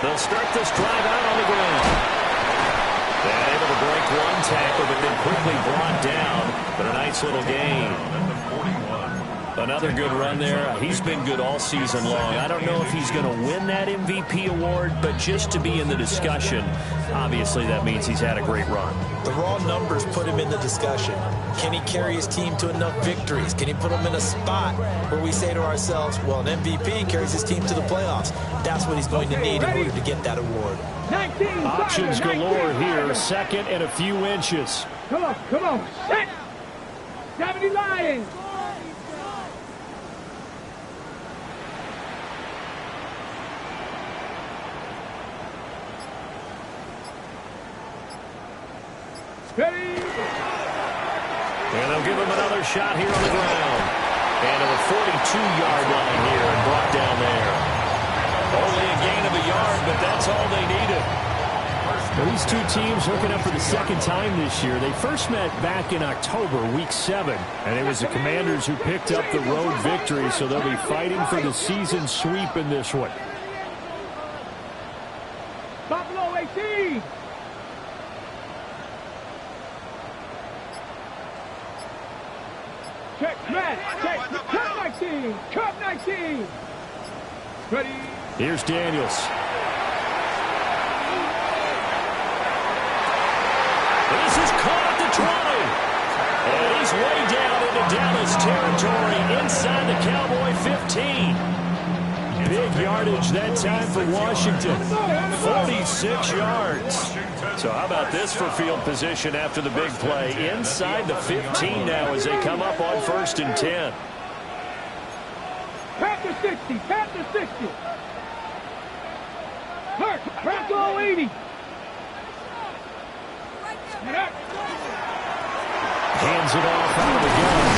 They'll start this drive out on the ground. And able to break one tackle, but then quickly brought down. But a nice little gain. Another good run there. He's been good all season long. I don't know if he's going to win that MVP award, but just to be in the discussion, obviously that means he's had a great run. The raw numbers put him in the discussion. Can he carry his team to enough victories? Can he put them in a spot where we say to ourselves, well, an MVP carries his team to the playoffs. That's what he's going to need in order to get that award. Options galore here. Second and a few inches. Come on. Set. 70 Lions. Ready. And they'll give him another shot here on the ground. And to the 42-yard line here and brought down there. Only a gain of a yard, but that's all they needed. Well, these two teams hooking up for the second time this year. They first met back in October, Week 7. And it was the Commanders who picked up the road victory, so they'll be fighting for the season sweep in this one. Buffalo 18. Check, Matt. Check. Cup 19. Cup 19. Ready. Here's Daniels. This is caught at the 20. And he's way down into Dallas territory inside the Cowboy 15. Big yardage that time for Washington. 46 yards. So how about this for field position after the big play? Inside the 15 now as they come up on 1st and 10. Pass to 60. Pass to 60. Hurt. Pass to 80. Hands it off out of the gun.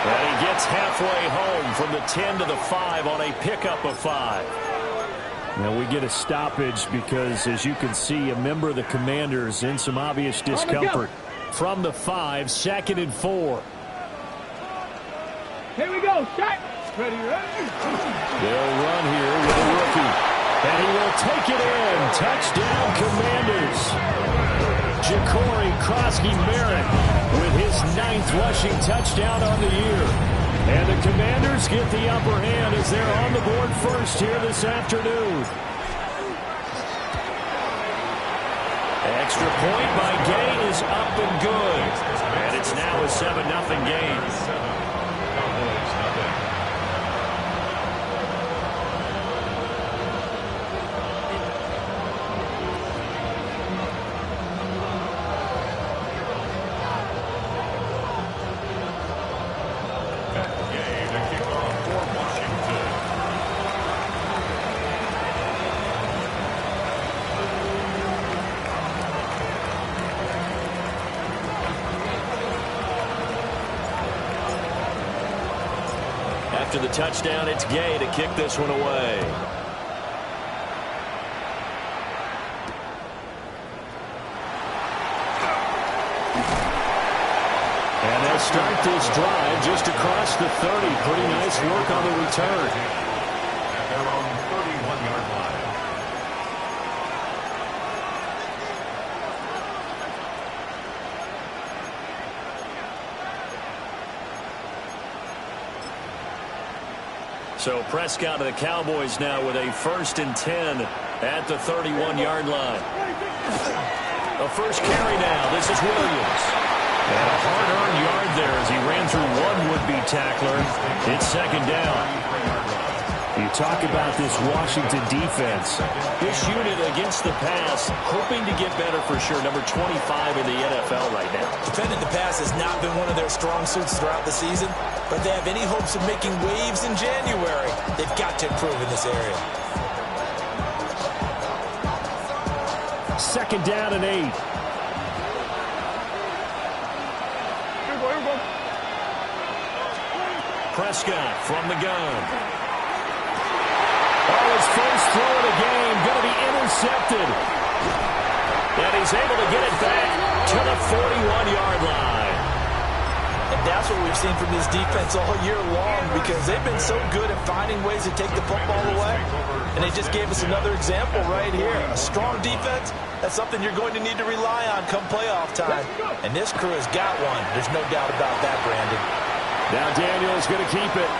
And he gets halfway home from the 10 to the 5 on a pickup of 5. Now we get a stoppage because, as you can see, a member of the Commanders in some obvious discomfort. From the 5, 2nd and 4. Here we go. Shot. Ready. They'll run here with a rookie. And he will take it in. Touchdown, Commanders. Ja'Cory Krosky-Merritt with his 9th rushing touchdown on the year. And the Commanders get the upper hand as they're on the board first here this afternoon. Extra point by Gay is up and good. And it's now a 7-0 game. After the touchdown, it's Gay to kick this one away. And they'll start this drive just across the 30. Pretty nice work on the return. They're on the 31-yard line. So Prescott of the Cowboys now with a 1st and 10 at the 31-yard line. A first carry now. This is Williams. And a hard-earned yard there as he ran through one would-be tackler. It's 2nd down. You talk about this Washington defense. This unit against the pass, hoping to get better for sure. Number 25 in the NFL right now. Defending the pass has not been one of their strong suits throughout the season, but they have any hopes of making waves in January. They've got to improve in this area. 2nd down and 8. Prescott from the gun. Oh, his first throw of the game going to be intercepted. And he's able to get it back to the 41-yard line. And that's what we've seen from this defense all year long, because they've been so good at finding ways to take the football away. And they just gave us another example right here. A strong defense, that's something you're going to need to rely on come playoff time. And this crew has got one. There's no doubt about that, Brandon. Now Daniel's going to keep it.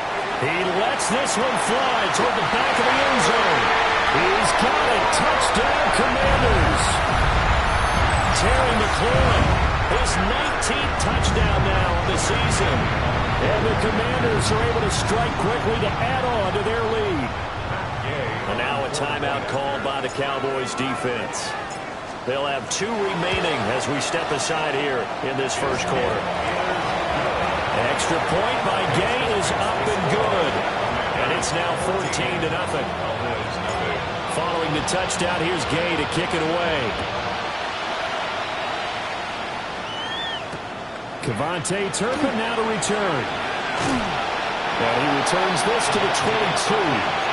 He lets this one fly toward the back of the end zone. He's got it. Touchdown, Commanders. Terry McLaurin, his 19th touchdown now of the season. And the Commanders are able to strike quickly to add on to their lead. And now a timeout called by the Cowboys defense. They'll have 2 remaining as we step aside here in this first quarter. Extra point by Gay is up and good. And it's now 14-0. Following the touchdown, here's Gay to kick it away. Kevontae Turpin now to return. And he returns this to the 22.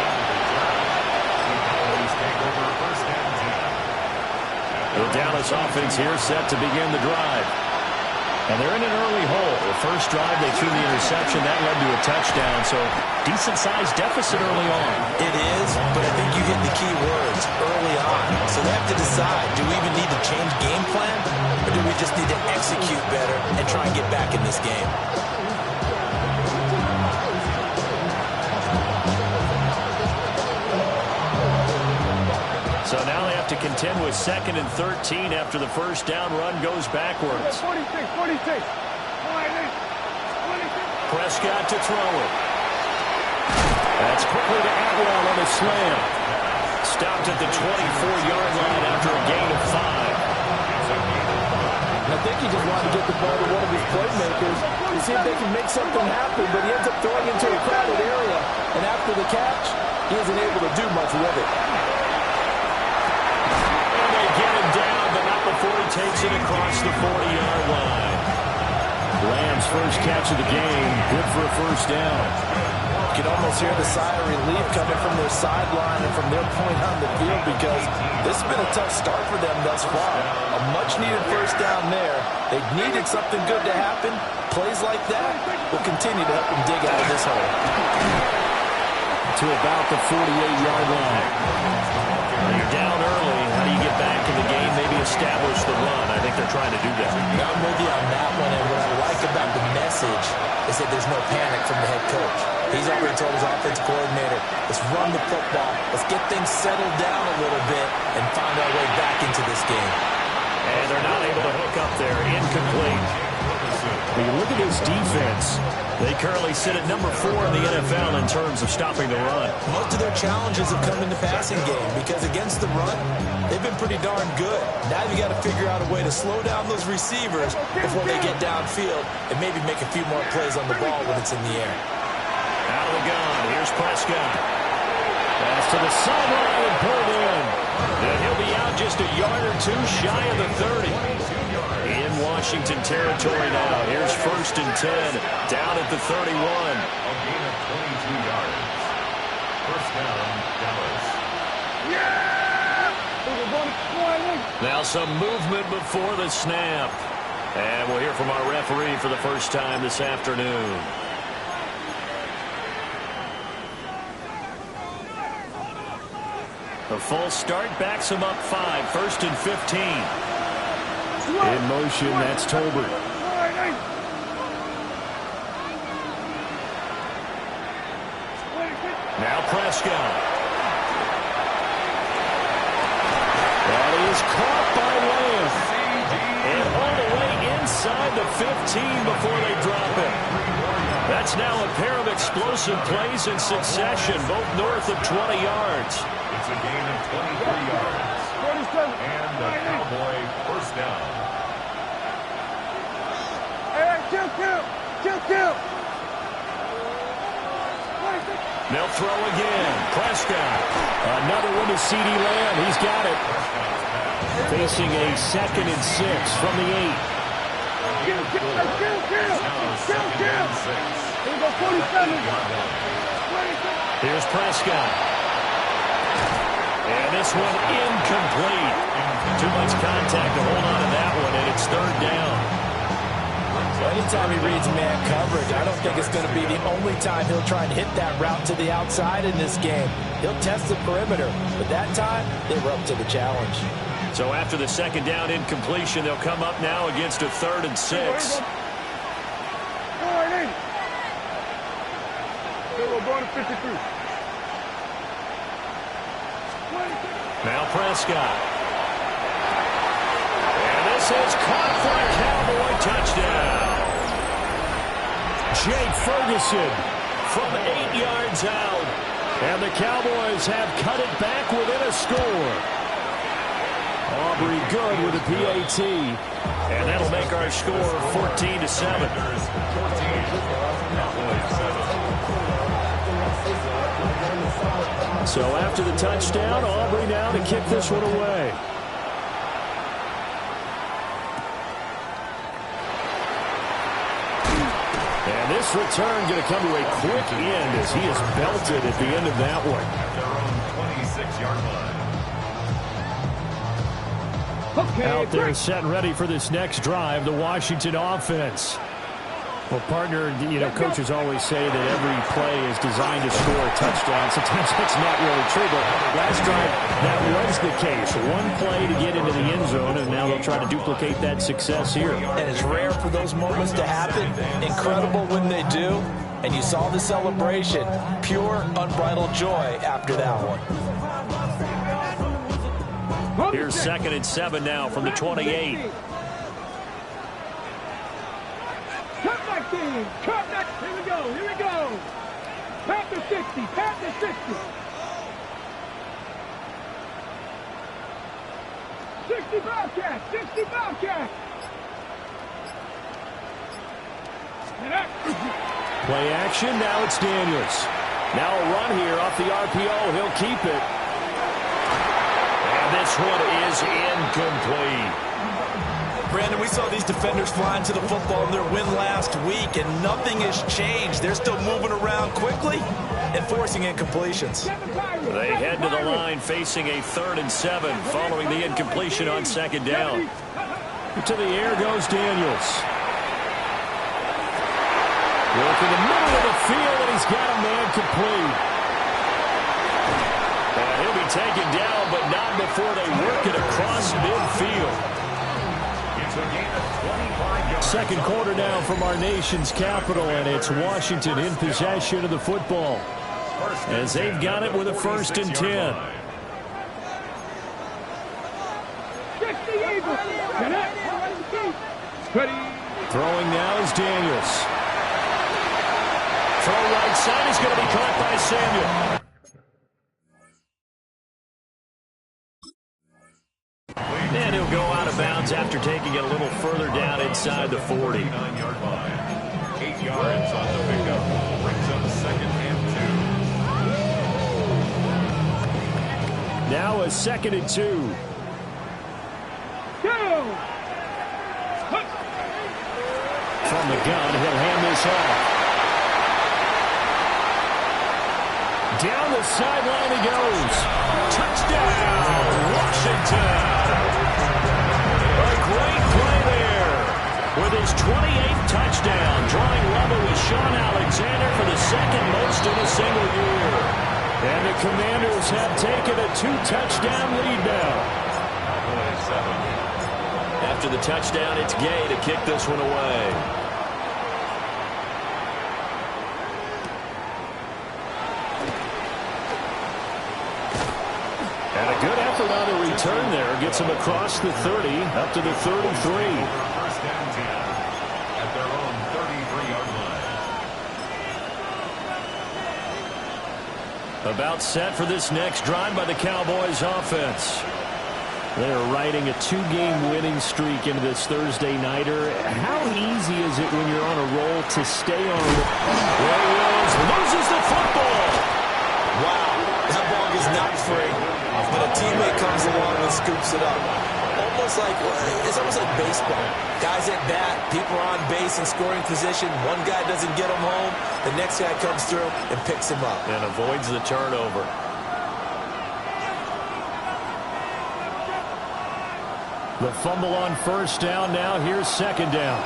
The Dallas offense here set to begin the drive. And they're in an early hole. The first drive, they threw the interception. That led to a touchdown, so decent-sized deficit early on. It is, but I think you hit the key words, early on. So they have to decide, do we even need to change game plan, or do we just need to execute better and try and get back in this game? So now they have to contend with 2nd and 13 after the first down run goes backwards. 46. Prescott to throw it. That's quickly to Atwell on a slam. Stopped at the 24-yard line after a gain of 5. I think he just wanted to get the ball to one of his playmakers to see if they can make something happen, but he ends up throwing into a crowded area, and after the catch, he isn't able to do much with it. Get him down, but not before he takes it across the 40-yard line. Lamb's first catch of the game, good for a first down. You can almost hear the sigh of relief coming from their sideline and from their point on the field, because this has been a tough start for them thus far. A much-needed first down there. They needed something good to happen. Plays like that will continue to help them dig out of this hole. To about the 48-yard line. You're down early. How do you get back in the game? Maybe establish the run. I think they're trying to do that. I'm with you on that one, and what I like about the message is that there's no panic from the head coach. He's already told his offensive coordinator, let's run the football, let's get things settled down a little bit and find our way back into this game. And they're not able to hook up there. Incomplete. When you look at his defense, they currently sit at number 4 in the NFL in terms of stopping the run. Most of their challenges have come in the passing game because against the run, they've been pretty darn good. Now you got to figure out a way to slow down those receivers before they get downfield and maybe make a few more plays on the ball when it's in the air. Out of the gun. Here's Prescott. pass to the sideline and pulled in. And he'll be out just a yard or 2 shy of the 30. In Washington territory now. Here's 1st and 10. Down at the 31. A gain of 22 yards. First down, Dallas. Now some movement before the snap. And we'll hear from our referee for the first time this afternoon. A false start backs him up 5. 1st and 15. In motion, that's Tolbert. Now Prescott. That is caught by Lamb. And all the way inside the 15 before they drop it. That's now a pair of explosive plays in succession, both north of 20 yards. It's a gain of 23 yards. And the Cowboy first down. Kill. They'll throw again. Prescott. Another one to C.D. Lamb. He's got it. Facing a 2nd and 6 from the 8. Kill. Here go 47. Here's Prescott. And this one incomplete. Too much contact to hold on to that one, and it's 3rd down. Anytime he reads man coverage, I don't think it's going to be the only time he'll try and hit that route to the outside in this game. He'll test the perimeter, but that time, they were up to the challenge. So after the second down incompletion, they'll come up now against a 3rd and 6. Now Prescott. And this is caught for a Cowboy touchdown. Jake Ferguson From 8 yards out. and the Cowboys have cut it back within a score. Aubrey good with a PAT. And that'll make our score 14-7. So after the touchdown, Aubrey now to kick this one away. And this return going to come to a quick end as he is belted at the end of that one. At their own 26-yard line. Out there set and ready for this next drive, the Washington offense. Well, partner, you know, coaches always say that every play is designed to score a touchdown. Sometimes that's not really true, but last drive, that was the case. One play to get into the end zone, and now they'll try to duplicate that success here. And it's rare for those moments to happen. Incredible when they do. And you saw the celebration. Pure, unbridled joy after that one. Here's 2nd and 7 now from the 28. Cut back. Here we go. Here we go. Pat the 60. Pat the 60. 60 Bobcat. 60 Bobcat. Play action. Now it's Daniels. Now a run here off the RPO. He'll keep it. And this one is incomplete. Brandon, we saw these defenders flying to the football in their win last week, and nothing has changed. They're still moving around quickly and forcing incompletions. They head to the line facing a 3rd and 7 following the incompletion on 2nd down. To the air goes Daniels. Work in the middle of the field, and he's got a man complete. And he'll be taken down, but not before they work it across midfield. Second quarter now from our nation's capital, and it's Washington in possession of the football as they've got it with a 1st and 10. Throwing now is Daniels. Throw right side is going to be caught by Samuel. And he'll go out of bounds after taking it a little further down inside the 40. 9-yard line. 8 yards on the pickup. Brings up 2nd and 2. Now a 2nd and 2. From the gun, he'll hand this off. Down the sideline he goes. Touchdown, Washington. A great play there with his 28th touchdown, drawing level with Sean Alexander for the 2nd most in a single year. And the Commanders have taken a 2-touchdown lead now. After the touchdown, it's Gay to kick this one away. And a good effort on the return there. Gets him across the 30, up to the 33. 1st and 10 at their own 33-yard line. About set for this next drive by the Cowboys offense. They are riding a 2-game winning streak into this Thursday nighter. How easy is it when you're on a roll to stay on? Ray Williams loses the football. Wow, that ball is not free, but a teammate comes along and scoops it up. It's almost like baseball. Guys at bat, people are on base in scoring position. One guy doesn't get him home. The next guy comes through and picks him up. And avoids the turnover. The fumble on 1st down. Now here's 2nd down.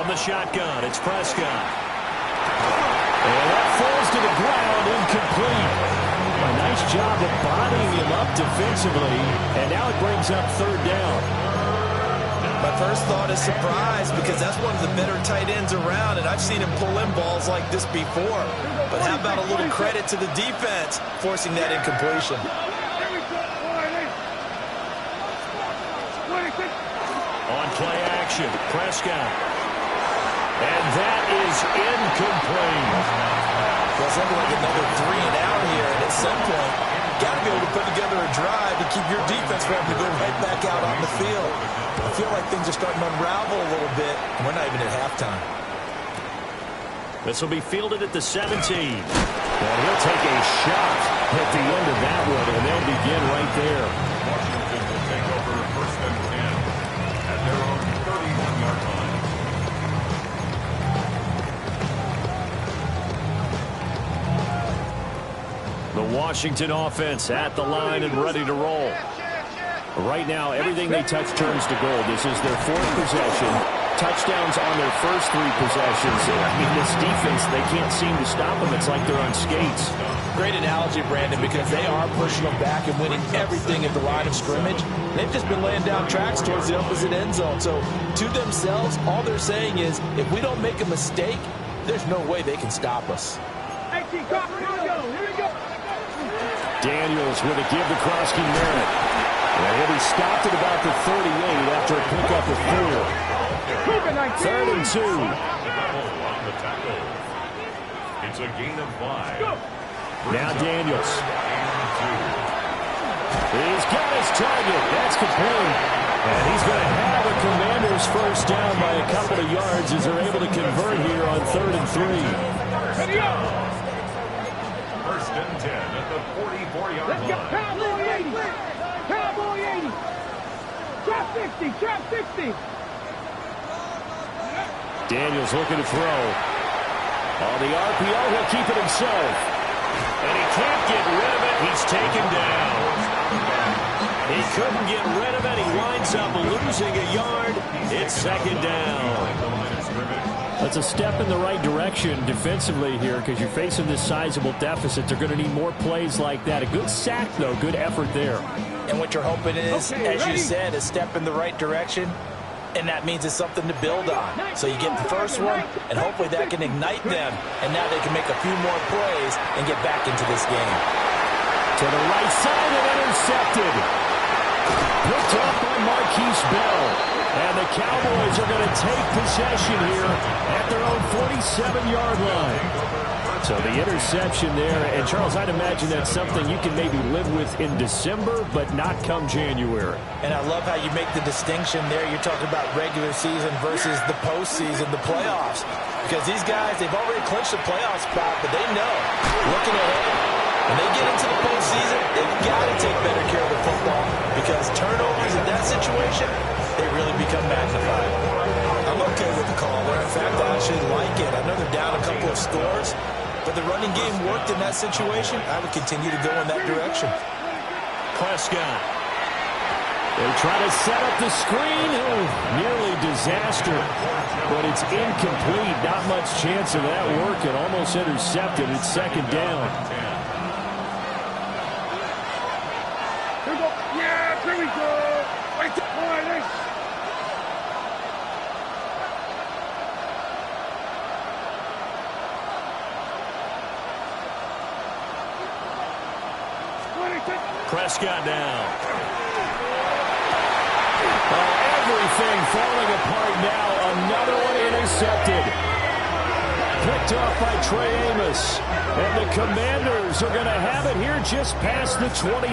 From the shotgun, it's Prescott. And that falls to the ground, incomplete. A nice job of bodying him up defensively, and now it brings up third down. My first thought is surprise, because that's one of the better tight ends around, and I've seen him pull in balls like this before. But how about a little credit to the defense forcing that incompletion? On play action, Prescott. And that is incomplete. Well, it's looking like another 3 and out here, and at some point, got to be able to put together a drive to keep your defense from having to go right back out on the field. I feel like things are starting to unravel a little bit, and we're not even at halftime. This will be fielded at the 17. And he'll take a shot at the end of that one, and they'll begin right there. Washington will take over first and 10 at their own 31-yard line. The Washington offense at the line and ready to roll. Right now, everything they touch turns to gold. This is their 4th possession. Touchdowns on their first 3 possessions. I mean, this defense, they can't seem to stop them. It's like they're on skates. Great analogy, Brandon, because they are pushing them back and winning everything at the line of scrimmage. They've just been laying down tracks towards the opposite end zone. So, to themselves, all they're saying is, if we don't make a mistake, there's no way they can stop us. Daniels with a give to Krosky Merritt. And he'll be stopped at about the 38 after a pickup of 4. 3rd and 2. On the tackle. It's a gain of 5. Now Daniels. He's got his target. That's complete. And he's going to have a Commanders first down by a couple of yards as they're able to convert here on 3rd and 3. First and 10 at the 44-yard line. Cowboy 80. Cowboy 80. Trap 60. Trap 60. Daniels looking to throw. On the RPO, he'll keep it himself. And he can't get rid of it. He's taken down. He couldn't get rid of it. He winds up losing a yard. It's 2nd down. That's a step in the right direction defensively here because you're facing this sizable deficit. They're going to need more plays like that. A good sack, though. Good effort there. And what you're hoping is, as you said, a step in the right direction. And that means it's something to build on. So you get the first one, and hopefully that can ignite them. And now they can make a few more plays and get back into this game. To the right side and intercepted. Picked up by Marquise Bell. And the Cowboys are going to take possession here at their own 47-yard line. So the interception there. And, Charles, I'd imagine that's something you can maybe live with in December, but not come January. And I love how you make the distinction there. You're talking about regular season versus the postseason, the playoffs. Because these guys, they've already clinched the playoff spot, but they know, looking ahead, when they get into the postseason, they've got to take better care of the football. Because turnovers in that situation, they really become magnified. I'm okay with the call there. In fact, I actually like it. I know they're down a couple of scores, but the running game worked in that situation. I would continue to go in that direction. Prescott. They try to set up the screen. Oh, nearly disaster. But it's incomplete. Not much chance of that working. Almost intercepted. It's 2nd down. Here we go. Yeah, here we go. Right there. All right, nice. Prescott now. Everything falling apart now. Another one intercepted. Picked off by Trey Amos. And the Commanders are going to have it here just past the 25.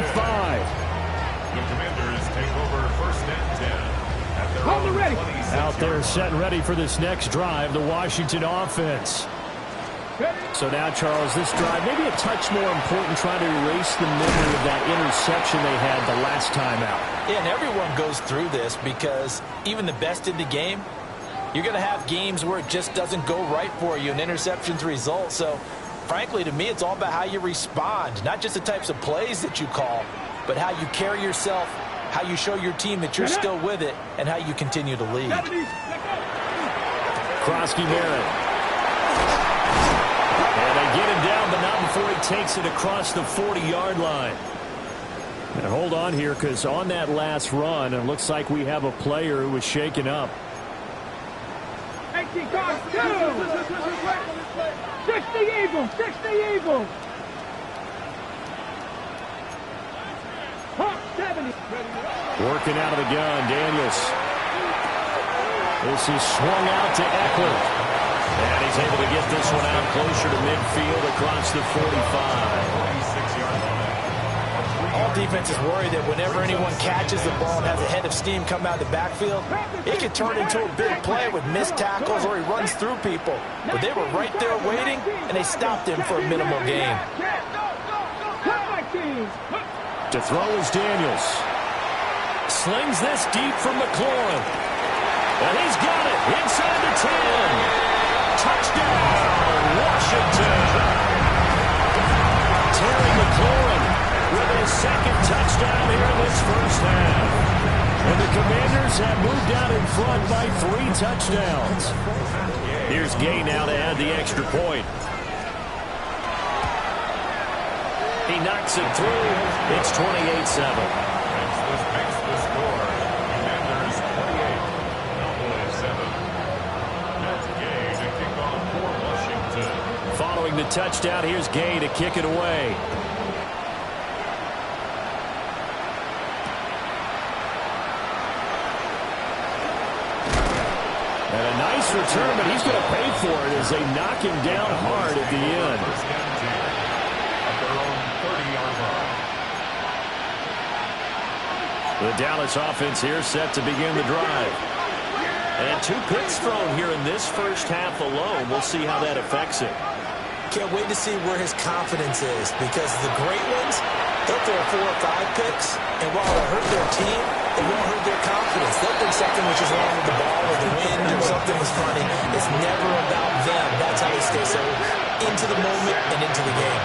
The Commanders take over first and 10 at their Hold it own ready. 26 Out there yard set line. ready for this next drive, the Washington offense. So now, Charles, this drive maybe a touch more important, trying to erase the memory of that interception they had the last time out. Yeah, and everyone goes through this because even the best in the game, you're going to have games where it just doesn't go right for you and interceptions result. So, frankly, to me, it's all about how you respond, not just the types of plays that you call, but how you carry yourself, how you show your team that you're still with it, and how you continue to lead. Krosky Merritt. And they get him down, but not before he takes it across the 40-yard line. And hold on here, because on that last run, it looks like we have a player who was shaken up. 60 Eagles, 60 Eagles. Hawk 70. Working out of the gun, Daniels. This is swung out to Eckler. And he's able to get this one out closer to midfield across the 45. All defenses worry that whenever anyone catches the ball and has a head of steam come out of the backfield, it could turn into a big play with missed tackles or he runs through people. But they were right there waiting, and they stopped him for a minimal gain. To throw is Daniels. Slings this deep from McLaurin. And he's got it inside the 10. Touchdown, Washington. Terry McLaurin with his second touchdown here in this first half. And the Commanders have moved out in front by 3 touchdowns. Here's Gay now to add the extra point. He knocks it through. It's 28-7. This makes the score. Commanders 28, Cowboys 7. That's Gay to kick off for Washington. Following the touchdown, here's Gay to kick it away. And a nice return, but he's going to pay for it as they knock him down hard at the end. First and 10 at their own 30-yard line. The Dallas offense here set to begin the drive. And 2 picks thrown here in this first half alone. We'll see how that affects it. Can't wait to see where his confidence is, because the great ones, they'll throw 4 or 5 picks, and while it hurt their team, it won't hurt their confidence. They'll think something which is wrong with the ball or the wind or something is funny. It's never about them. That's how they stay so into the moment and into the game.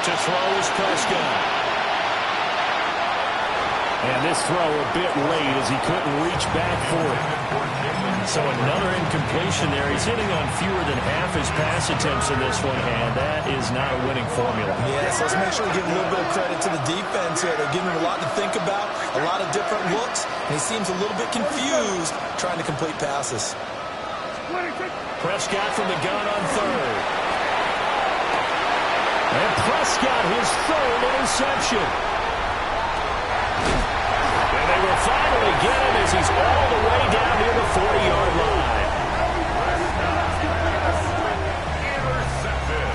To throw is Prescott. And this throw a bit late as he couldn't reach back for it. So another incompletion there. He's hitting on fewer than half his pass attempts in this one, and that is not a winning formula. Yes, let's make sure we give a little bit of credit to the defense here. They're giving him a lot to think about, a lot of different looks, and he seems a little bit confused trying to complete passes. Prescott from the gun on third. And Prescott, his third interception. And they will finally get him as he's all the way down near the 40-yard line. Intercepted.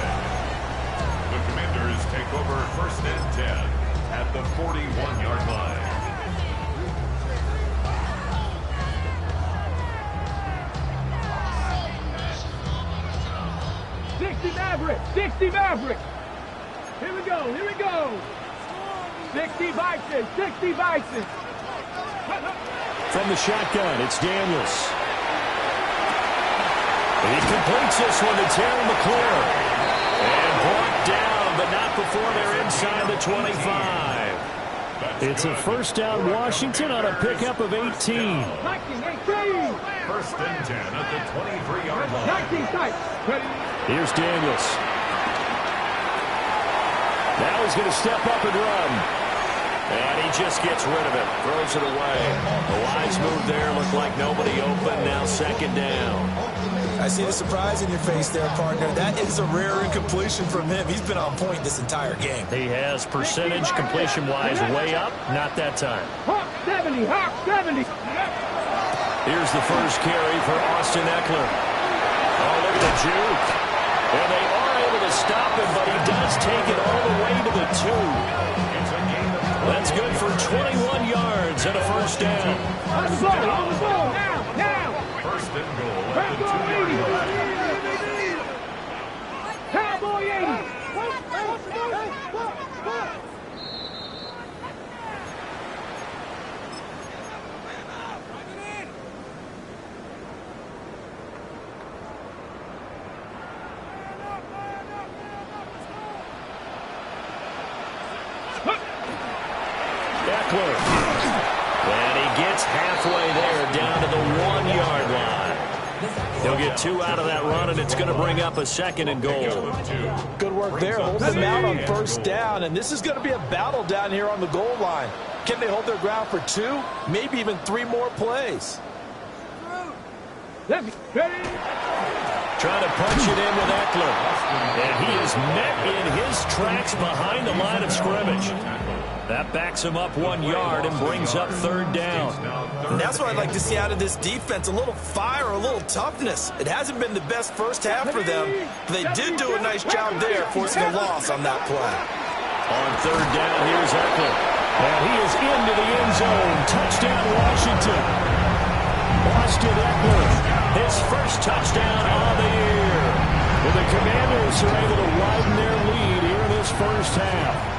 The Commanders take over first and 10 at the 41-yard line. Sixty Maverick. Here we go. 60 Bison, 60 Bison. From the shotgun, it's Daniels. He completes this one to Terry McLaurin. And brought down, but not before they're inside the 25. It's a first down Washington on a pickup of 18. 19, 18. First and 10 at the 23-yard line. 19 tight. Here's Daniels. Now he's going to step up and run. And he just gets rid of it. Throws it away. The wise move there. Looked like nobody open. Now second down. I see the surprise in your face there, partner. That is a rare incompletion from him. He's been on point this entire game. He has percentage completion-wise way up. Not that time. Hawk 70, Hawk 70. Here's the first carry for Austin Eckler. Oh, look at the juke. And they are able to stop him, but he does take it all the way to the 2. That's good for 21 yards and a first down. On the ball, now. First and goal at the 2-yard line. Cowboy 80. Eckler. And he gets halfway there get 2 out of that run, and it's going to bring up a 2nd and goal. Good work there, holding them out on first down, and this is going to be a battle down here on the goal line. Can they hold their ground for 2, maybe even 3 more plays? Ready? Trying to punch it in with Eckler. And he is met in his tracks behind the line of scrimmage. That backs him up 1 yard and brings up 3rd down. And that's what I'd like to see out of this defense, a little fire, a little toughness. It hasn't been the best first half for them. They did do a nice job there, forcing a loss on that play. On 3rd down, here's Eckler. And he is into the end zone. Touchdown, Washington. Austin Eckler, his first touchdown of the year. And the Commanders are able to widen their lead here in this first half.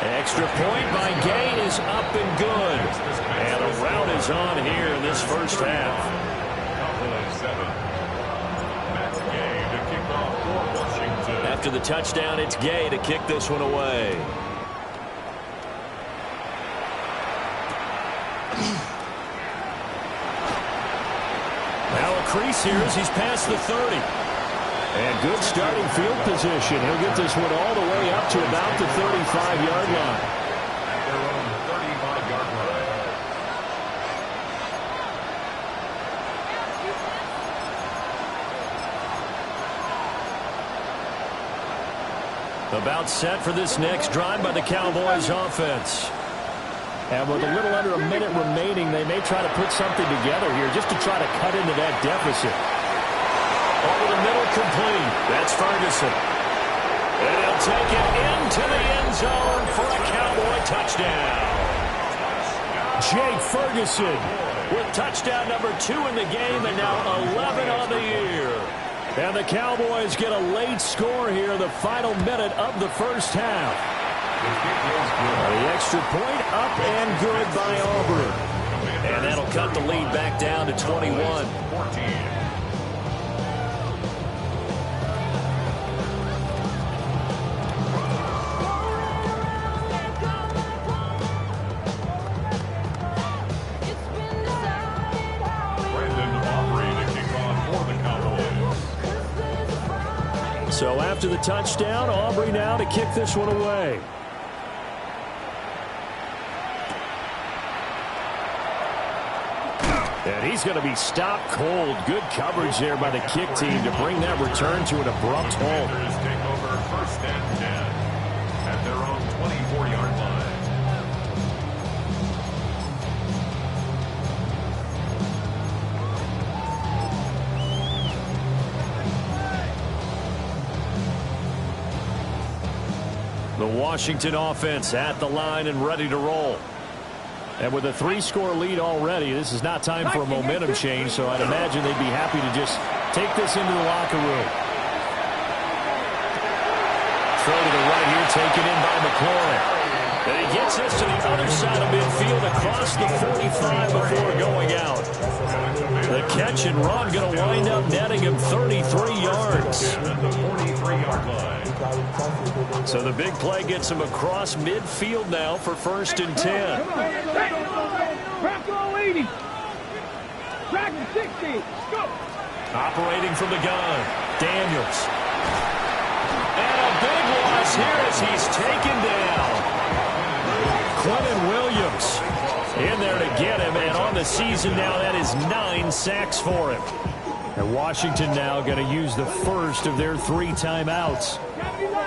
Extra point by Gay is up and good. And a rout is on here in this first half. After the touchdown, it's Gay to kick this one away. Now a crease here as he's past the 30. And good starting field position. He'll get this one all the way up to about the 35-yard line. Their own 35-yard line. About set for this next drive by the Cowboys offense. And with a little under a minute remaining, they may try to put something together here just to try to cut into that deficit. Over the middle, complete. That's Ferguson. And he'll take it into the end zone for a Cowboy touchdown. Jake Ferguson with touchdown number 2 in the game and now 11 on the year. And the Cowboys get a late score here in the final minute of the first half. The extra point up and good by Auburn. And that'll cut the lead back down to 21. So after the touchdown, Aubrey now to kick this one away. And he's going to be stopped cold. Good coverage there by the kick team to bring that return to an abrupt halt. Take over 1st and 10 at their own 24-yard line. The Washington offense at the line and ready to roll. And with a 3-score lead already, this is not time for a momentum change, so I'd imagine they'd be happy to just take this into the locker room. Throw to the right here, taken in by McLaurin. And he gets this to the other side of midfield across the 45 before going out. The catch and run going to wind up netting him 33 yards. So the big play gets him across midfield now for 1st and 10. Crack all 80. Crack 60. Go. Operating from the gun, Daniels. And a big loss here as he's taken down. Quentin Williams in there to get him, and on the season now, that is 9 sacks for him. And Washington now going to use the first of their 3 timeouts,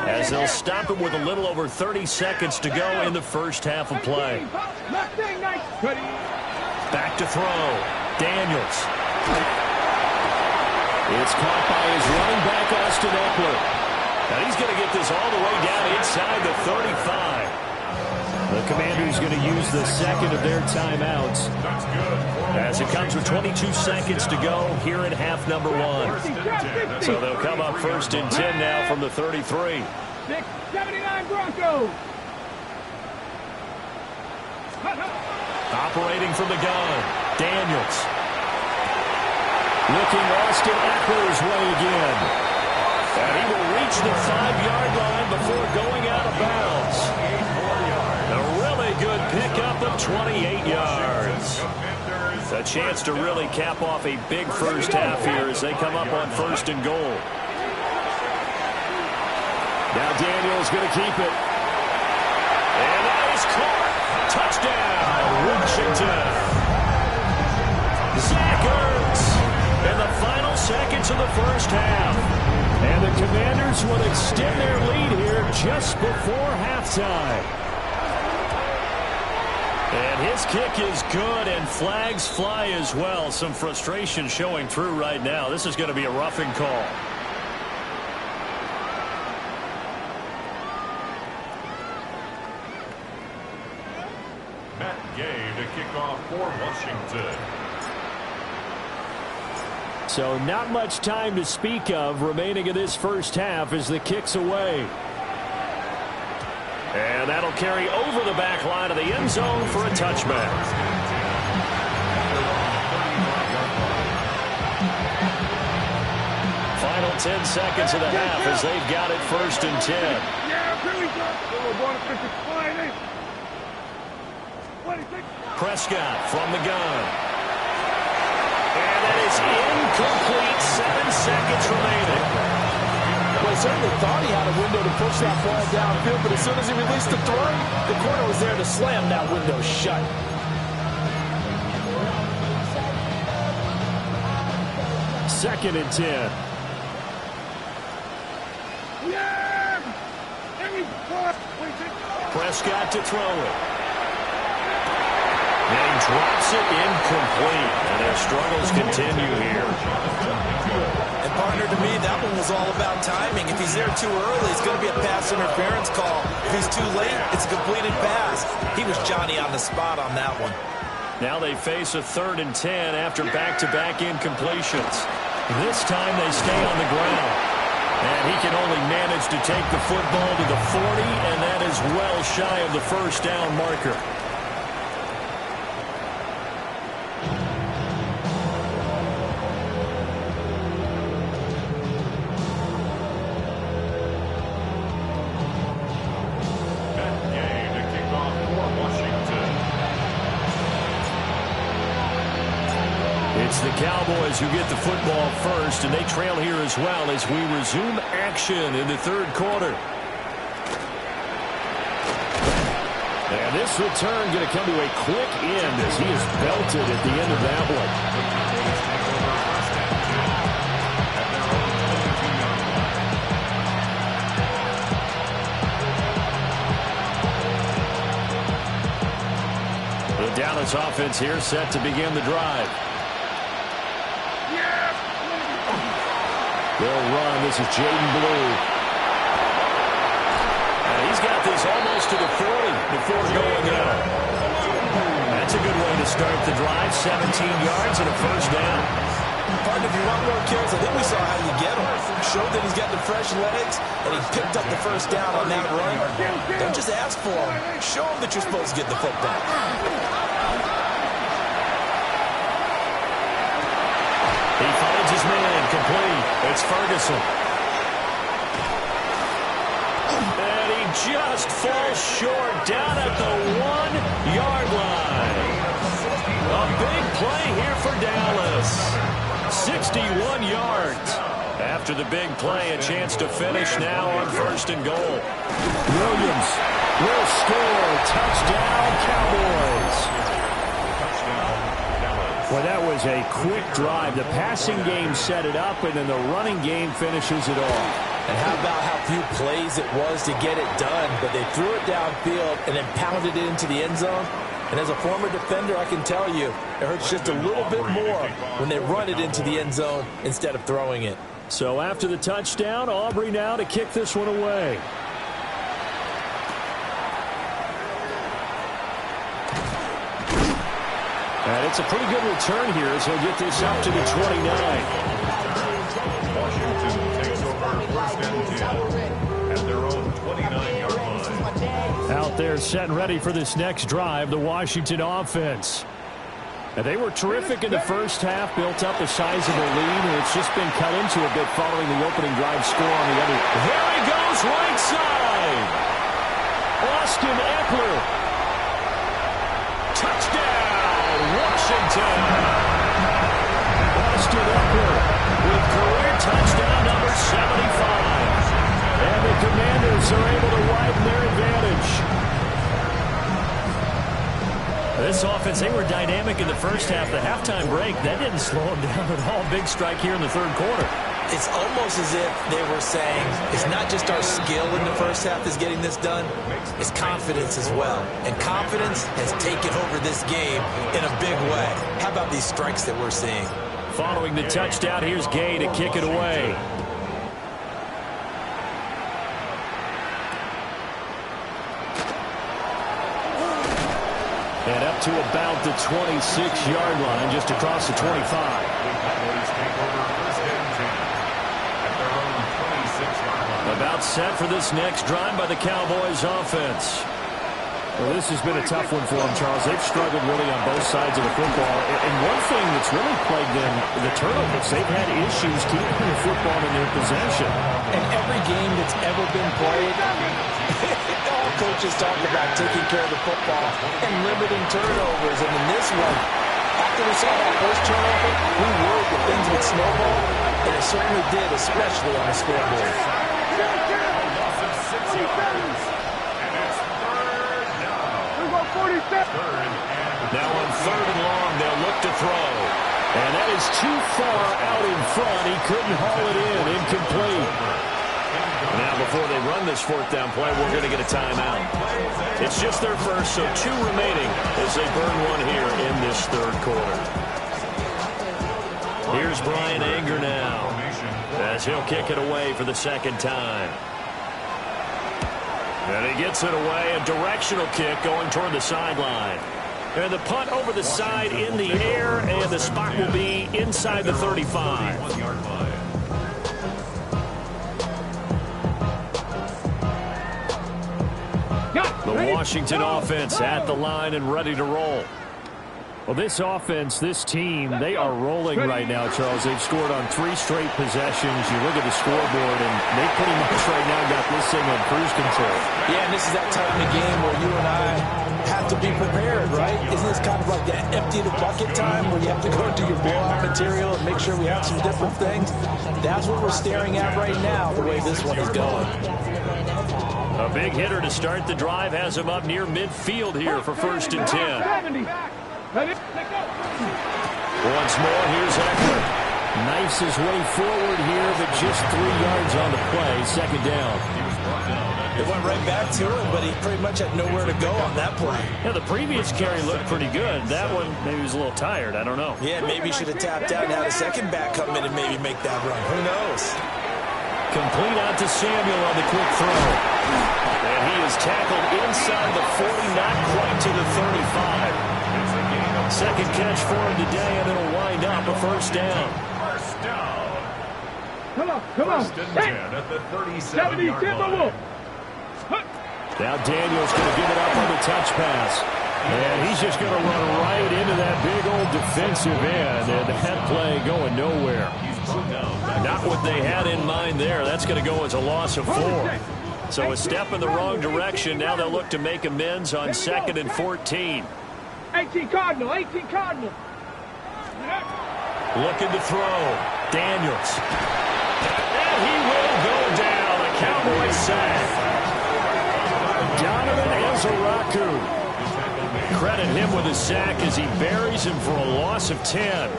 as they'll stop him with a little over 30 seconds to go in the first half of play. Back to throw. Daniels. It's caught by his running back, Austin Eckler. Now he's going to get this all the way down inside the 35. The Commanders going to use the second of their timeouts. As it comes with 22 seconds to go here in half number 1. So they'll come up 1st and 10 now from the 33. 79 Broncos. Operating from the gun, Daniels. Looking Austin Eckler's way again. And he will reach the 5-yard line 28 yards. A chance to really cap off a big first half here as they come up on 1st and goal. Now Daniel's going to keep it. And that is caught. Touchdown, Washington. Zach Ertz in the final seconds of the first half. And the Commanders will extend their lead here just before halftime. And his kick is good, and flags fly as well. Some frustration showing through right now. This is going to be a roughing call. Matt Gay to kick off for Washington. So not much time to speak of remaining in this first half as the kick's away. And that'll carry over the back line of the end zone for a touchback. Final 10 seconds of the half as they've got it 1st and 10. Prescott from the gun. And that is incomplete. 7 seconds remaining. Well, he certainly thought he had a window to push that ball downfield, but as soon as he released the throw, the corner was there to slam that window shut. Second and 10. Prescott to throw it. And he drops it incomplete. And their struggles continue here. And partner, to me, that one was all about timing. If he's there too early, it's going to be a pass interference call. If he's too late, it's a completed pass. He was Johnny on the spot on that one. Now they face a 3rd and 10 after back-to-back incompletions. This time they stay on the ground. And he can only manage to take the football to the 40, and that is well shy of the first down marker. It's the Cowboys who get the football first, and they trail here as well as we resume action in the 3rd quarter. And this return going to come to a quick end as he is belted at the end of that one. The Dallas offense here set to begin the drive. They'll run. This is Jaden Blue. And he's got this almost to the 40 before going out. That's a good way to start the drive. 17 yards and a first down. Partner, if you want more kills, I think we saw how you get him. Showed that he's got the fresh legs, and he picked up the first down on that run. Don't just ask for him. Show him that you're supposed to get the football. He finds his man complete. It's Ferguson. And he just falls short down at the 1-yard line. A big play here for Dallas. 61 yards. After the big play, a chance to finish now on 1st and goal. Williams will score. Touchdown, Cowboys. Well, that was a quick drive. The passing game set it up, and then the running game finishes it off. And how about how few plays it was to get it done, but they threw it downfield and then pounded it into the end zone. And as a former defender, I can tell you, it hurts just a little bit more when they run it into the end zone instead of throwing it. So after the touchdown, Aubrey now to kick this one away. And it's a pretty good return here as he'll get this up to the 29. Washington takes over 1st and 10 at their own 29-yard line. Out there set and ready for this next drive, the Washington offense. And they were terrific in the first half, built up a sizable lead, and it's just been cut into a bit following the opening drive score on the other. There he goes, right side. Austin Eckler Touchdown, Washington. Austin Eckler with career touchdown number 75. And the Commanders are able to widen their advantage. This offense, they were dynamic in the first half. The halftime break, that didn't slow them down at all. Big strike here in the third quarter. It's almost as if they were saying, it's not just our skill in the first half that's getting this done, it's confidence as well. And confidence has taken over this game in a big way. How about these strikes that we're seeing? Following the touchdown, here's Gay to kick it away. And up to about the 26-yard line, just across the 25. About set for this next drive by the Cowboys offense. Well, this has been a tough one for them, Charles. They've struggled really on both sides of the football. And one thing that's really plagued them, the turnovers. They've had issues keeping the football in their possession. And every game that's ever been played, all coaches talk about taking care of the football and limiting turnovers. And in this one, after we saw that first turnover, we worried that things would snowball. And it certainly did, especially on the scoreboard. Now on third and long, they'll look to throw. And that is too far out in front. He couldn't haul it in. Incomplete. Now before they run this fourth down play, we're going to get a timeout. It's just their first, so 2 remaining as they burn one here in this third quarter. Here's Brian Anger now as he'll kick it away for the second time. And he gets it away, a directional kick going toward the sideline. And the punt over the side in the air, and the spot will be inside the 35. The Washington offense at the line and ready to roll. Well, this offense, this team, they are rolling right now, Charles. They've scored on 3 straight possessions. You look at the scoreboard, and they pretty much right now got this thing on cruise control. Yeah, and this is that time in the game where you and I have to be prepared, right? Isn't this kind of like that empty the bucket time where you have to go into your blowout material and make sure we have some different things? That's what we're staring at right now, the way this one is going. A big hitter to start the drive has him up near midfield here for 1st and 10. Once more, here's Eckler. Knifes his way forward here, but just 3 yards on the play. Second down. It went right back to him, but he pretty much had nowhere to go on that play. Yeah, the previous carry looked pretty good. That one, maybe he was a little tired. I don't know. Yeah, maybe he should have tapped out and had a second back come in and maybe make that run. Who knows? Complete out to Samuel on the quick throw. And he is tackled inside the 40, not quite to the 35. Second catch for him today, and it'll wind up a 1st down. First down. Come on. First and 10 at the 37-yard line. Now Daniel's going to give it up on the touch pass. And he's just going to run right into that big old defensive end. And that play going nowhere. Not what they had in mind there. That's going to go as a loss of 4. So a step in the wrong direction. Now they'll look to make amends on 2nd and 14. 18 Cardinal. Looking to throw. Daniels. And he will go down. A Cowboys sack. Donovan Ezeraku. Credit him with a sack as he buries him for a loss of 10.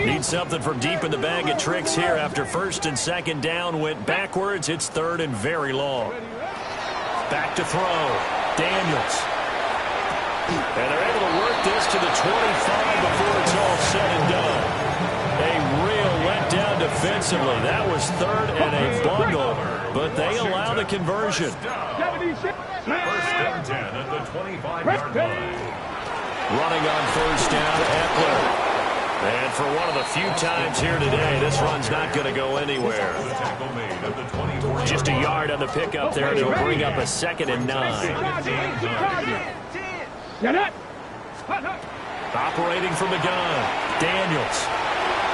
Need something from deep in the bag of tricks here after 1st and 2nd down went backwards. It's 3rd and very long. Back to throw. Daniels. And they're able to work this to the 25 before it's all said and done. A real letdown defensively. That was 3rd and a bundle, but they allow the conversion. First and 10 at the 25-yard line. Running on 1st down, Eckler. And for one of the few times here today, this run's not going to go anywhere. Just a yard on the pickup there, and it'll bring up a 2nd and 9. Operating from the gun, Daniels.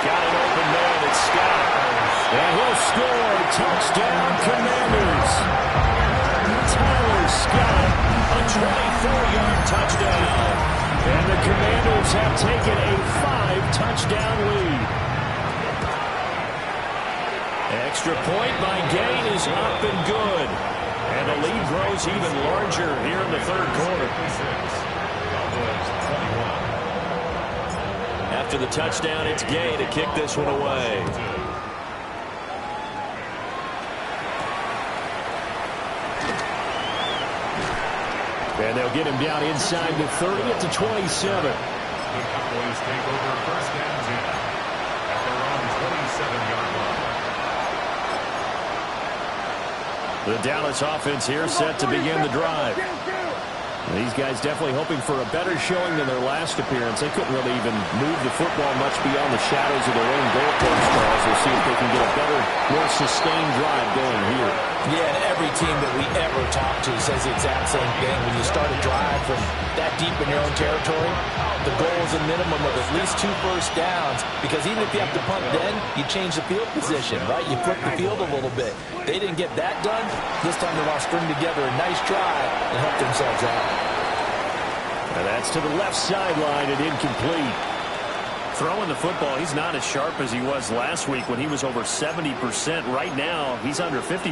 Got an open man, it's Scott. And he'll score. Touchdown, Commanders. Tyler Commanders got it. A 24-yard touchdown. And the Commanders have taken a 5-touchdown lead. Extra point by Gain is up and good. And the lead grows even larger here in the third quarter. After the touchdown, it's Gain to kick this one away. And they'll get him down inside the 30 at the 27. The Cowboys take over first and 10 at their own 27-yard line. The Dallas offense here set to begin the drive. These guys definitely hoping for a better showing than their last appearance. They couldn't really even move the football much beyond the shadows of their own goalpost, Charles. We'll see if they can get a better, more sustained drive going here. Yeah, and every team that we ever talk to says the exact same thing. When you start a drive from that deep in your own territory, the goal is a minimum of at least 2 first downs, because even if you have to punt then, you change the field position, right? You flip the field a little bit. They didn't get that done. This time they want to string together a nice drive and help themselves out. And that's to the left sideline and incomplete. Throwing the football, he's not as sharp as he was last week when he was over 70%. Right now, he's under 50%.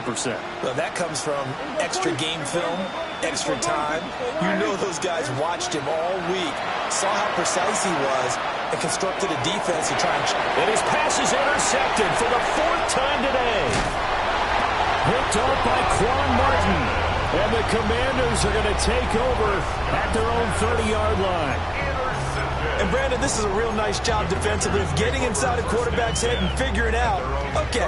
Well, that comes from extra game film, extra time. You know those guys watched him all week, saw how precise he was, and constructed a defense to try and... And his pass is intercepted for the 4th time today. Picked off by Quan Martin. And the Commanders are going to take over at their own 30-yard line. And, Brandon, this is a real nice job defensively of getting inside a quarterback's head and figuring out, okay,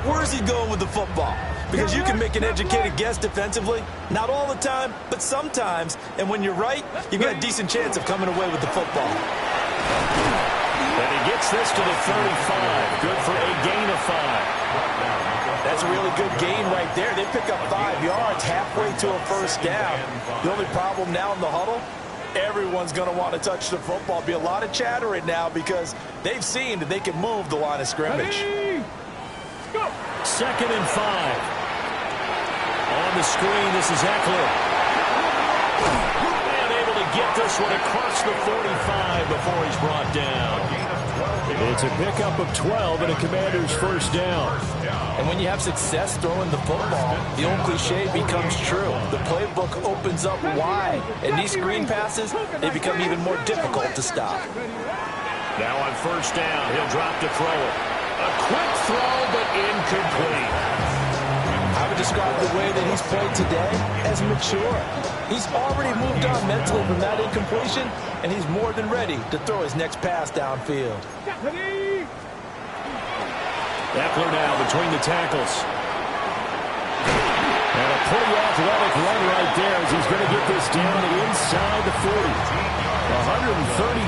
where's he going with the football? Because you can make an educated guess defensively, not all the time, but sometimes. And when you're right, you've got a decent chance of coming away with the football. And he gets this to the 35. Good for a gain of 5. That's a really good gain right there. They pick up 5 yards halfway to a first down. The only problem now in the huddle, everyone's going to want to touch the football. Be a lot of chatter right now because they've seen that they can move the line of scrimmage. 2nd and 5. On the screen, this is Eckler. And able to get this one across the 45 before he's brought down. It's a pickup of 12 and a Commander's first down. And when you have success throwing the football, the old cliche becomes true. The playbook opens up wide, and these screen passes, they become even more difficult to stop. Now on first down, he'll drop to throw it. A quick throw, but incomplete. I would describe the way that he's played today as mature. He's already moved on mentally from that incompletion, and he's more than ready to throw his next pass downfield. Eckler now between the tackles. And a pretty athletic run right there as he's going to get this down inside the 40.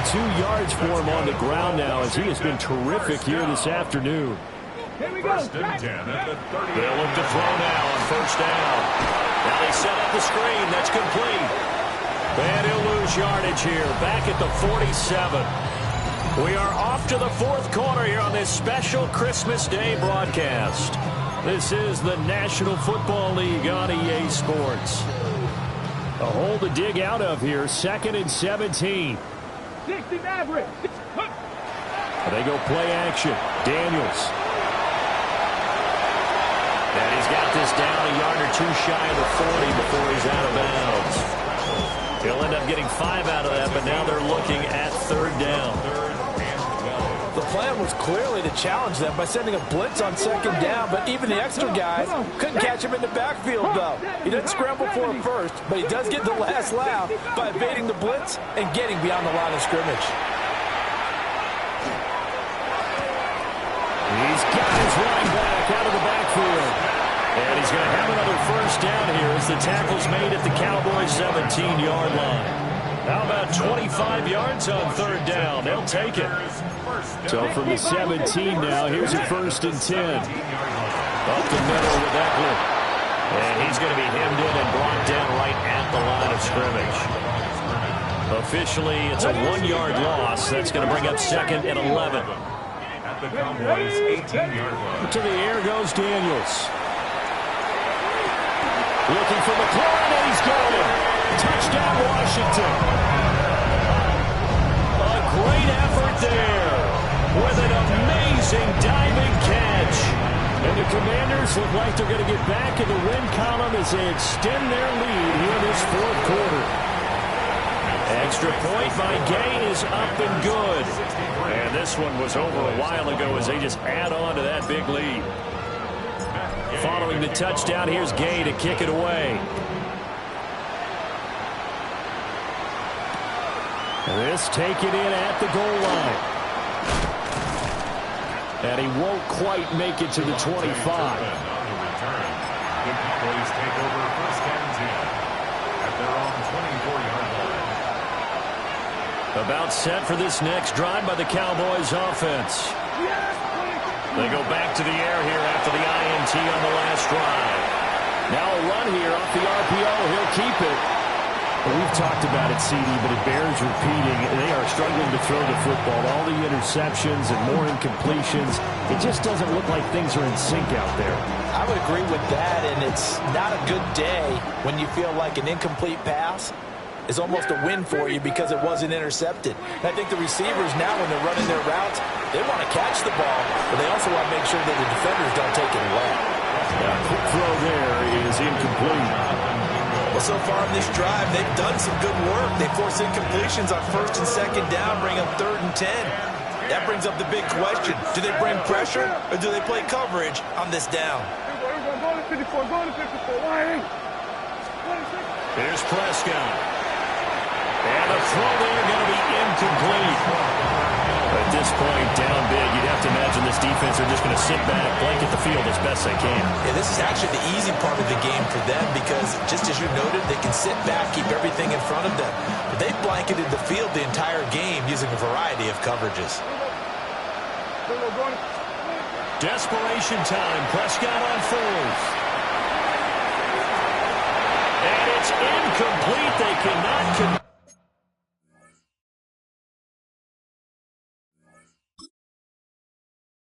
132 yards for him on the ground now as he has been terrific here this afternoon. First and 10 at the 30. They'll look to throw now on first down. Now they set up the screen. That's complete. And he'll lose yardage here. Back at the 47. We are off to the 4th quarter here on this special Christmas Day broadcast. This is the National Football League on EA Sports. A hole to dig out of here. 2nd and 17. 60 Maverick. They go play action. Daniels. And he's got this down a yard or 2 shy of the 40 before he's out of bounds. He'll end up getting 5 out of that, but now they're looking at 3rd down. The plan was clearly to challenge them by sending a blitz on 2nd down, but even the extra guys couldn't catch him in the backfield, though. He doesn't scramble for it first, but he does get the last laugh by evading the blitz and getting beyond the line of scrimmage. He's got his running back out of the backfield. And he's going to have another first down here as the tackle's made at the Cowboys' 17-yard line. How about 25 yards on 3rd down? They'll take it. So from the 17 now, here's a 1st and 10. Up the middle with Eckler. And he's going to be hemmed in and brought down right at the line of scrimmage. Officially, it's a 1-yard loss. That's going to bring up 2nd and 11. At the Cowboys' 18-yard line. To the air goes Daniels. Looking for McLaurin, and he's got him. Touchdown, Washington. A great effort there with an amazing diving catch. And the Commanders look like they're going to get back in the win column as they extend their lead here in this fourth quarter. Extra point by Gay is up and good. And this one was over a while ago as they just add on to that big lead. Following the touchdown, here's Gay to kick it away. This taken in at the goal line. And he won't quite make it to the 25. On the return, the Cowboys take over first and 10 at their own 24-yard line. About set for this next drive by the Cowboys offense. They go back to the air here after the INT on the last drive. Now a run here off the RPO. He'll keep it. Well, we've talked about it, CD, but it bears repeating. They are struggling to throw the football. All the interceptions and more incompletions. It just doesn't look like things are in sync out there. I would agree with that, and it's not a good day when you feel like an incomplete pass is almost a win for you because it wasn't intercepted. And I think the receivers now, when they're running their routes, they want to catch the ball, but they also want to make sure that the defenders don't take it away. Quick throw there is incomplete. Well, so far in this drive, they've done some good work. They force incompletions on first and second down, bring up 3rd and 10. That brings up the big question. Do they bring pressure or do they play coverage on this down? Here's Prescott. And a throw there going to be incomplete. At this point, down big, you'd have to imagine this defense are just going to sit back, blanket the field as best they can. Yeah, this is actually the easy part of the game for them because, just as you noted, they can sit back, keep everything in front of them. But they've blanketed the field the entire game using a variety of coverages. Desperation time. Prescott on 4th. And it's incomplete. They cannot